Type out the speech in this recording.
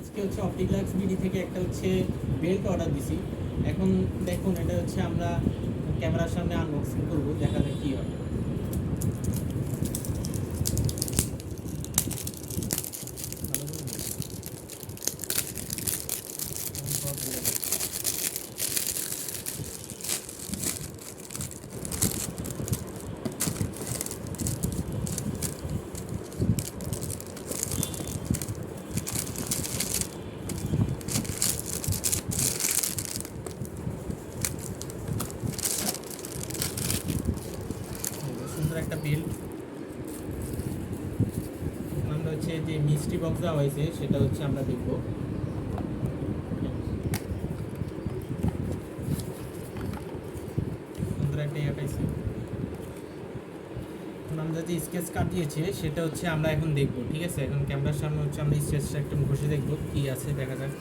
আজকে হচ্ছে অপটিক্লাক্স বিডি থেকে একটা হচ্ছে বেল্ট অর্ডার দিছি। এখন দেখুন এটা হচ্ছে আমরা ক্যামেরার সামনে আনবক্সিং করব, দেখা যাক কী হয়। সুন্দর একটা বেল্ট। আমরা হচ্ছে যে মিস্ট্রি বক্স দেওয়া হয়েছে সেটা হচ্ছে আমরা দেখব। সুন্দর একটা ইয়ে পাইছি। এখন আমরা যে স্কেচ কাটিয়েছে সেটা হচ্ছে আমরা এখন দেখব, ঠিক আছে? এখন ক্যামেরার সামনে হচ্ছে আমরা স্কেচটা একটু ঘষে দেখব কি আছে, দেখা যাক।